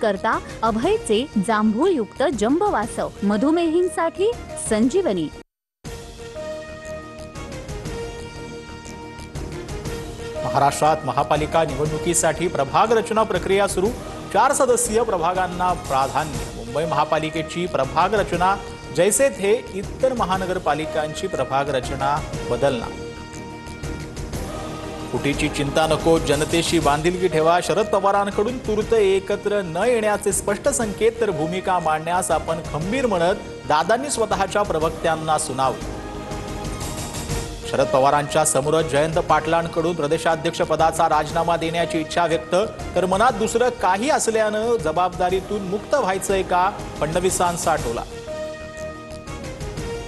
करता अभयचे जांभूळयुक्त जंबवासव, मधुमेहींसाठी संजीवनी। महाराष्ट्रात महापालिका निवडणुकीसाठी प्रभाग रचना प्रक्रिया सुरू। 4 सदस्यीय प्रभागांना प्राधान्य। मुंबई महापालिकेची प्रभाग रचना जैसे थे, इतर महानगरपालिकांची प्रभाग रचना बदलणार। फुटीची चिंता नको, जनतेशी बांधिलकी ठेवा। शरद पवारांकडून तूर्त एकत्र न येण्याचे स्पष्ट संकेत, तर भूमिका मांडण्यास आपण खंबीर म्हणत दादांनी स्वतःच्या प्रवक्त्यांना सुनावले। शरद पवारांच्या समोरच जयंत पाटलांकडून प्रदेशाध्यक्षपदाचा राजीनामा देण्याची इच्छा व्यक्त, तर मनात दुसरं काही असल्यानं जबाबदारीतून मुक्त व्हायचंय का, फडणवीसांचा टोला।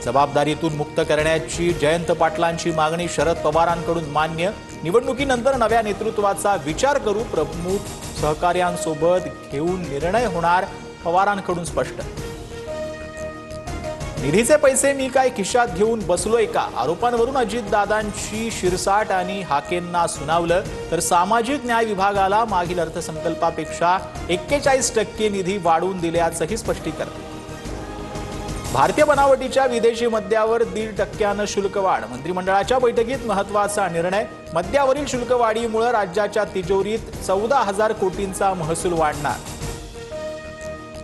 जबाबदारीतून मुक्त करण्याची जयंत पाटलांची मागणी शरद पवारांकडून मान्य। निवडणुकीनंतर नव्या नेतृत्वाचा विचार करू, प्रमुख सहकार्यांसोबत घेऊन निर्णय होणार, पवारांकडून स्पष्ट। निधीचे पैसे मी काय खिशात घेऊन बसलोय का, आरोपांवरून अजितदादांची शिरसाट आणि हाकेंना सुनावलं, तर सामाजिक न्याय विभागाला मागील अर्थसंकल्पापेक्षा 41% निधी वाढवून दिल्याचंही स्पष्टीकरण। भारतीय बनावटीच्या विदेशी मद्यावर 1.5% शुल्क वाढ। मंत्रिमंडळाच्या बैठकीत महत्त्वाचा निर्णय। मद्यावरील शुल्कवाढीमुळे राज्याच्या तिजोरीत 14,000 कोटींचा महसूल वाढणार।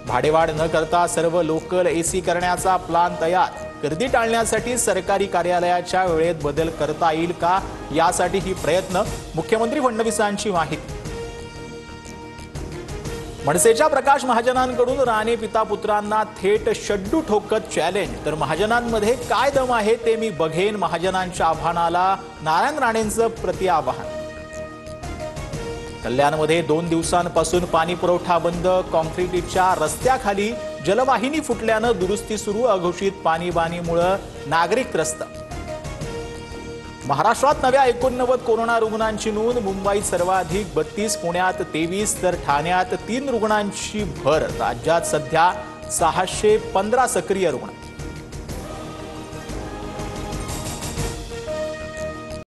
भाडेवाढ न करता सर्व लोकल एसी करण्याचा प्लान तयार। गर्दी टाळण्यासाठी सरकारी कार्यालयाच्या वेळेत बदल करता येईल का, यासाठीही प्रयत्न। मुख्यमंत्री फडणवीसांची माहिती। मनसेच्या प्रकाश महाजनांकडून राणे पिता पुत्रांना थेट शड्डू ठोकत चॅलेंज, तर महाजनांमध्ये काय दम आहे ते मी बघेन। महाजनांच्या आव्हानाला नारायण राणेंचं प्रतिआवाहन। कल्याणमध्ये 2 दिवसांपासून पाणी पुरवठा बंद। कॉन्क्रीटच्या रस्त्याखाली जलवाहिनी फुटल्यानं दुरुस्ती सुरू। अघोषित पाणीबाणीमुळे नागरिक त्रस्त। महाराष्ट्रात नव्या 89 कोरोना रुग्णांची नोंद। मुंबईत सर्वाधिक 32, पुण्यात 23, तर ठाण्यात 3 रुग्णांची भर। राज्यात सध्या 615 सक्रिय रुग्ण।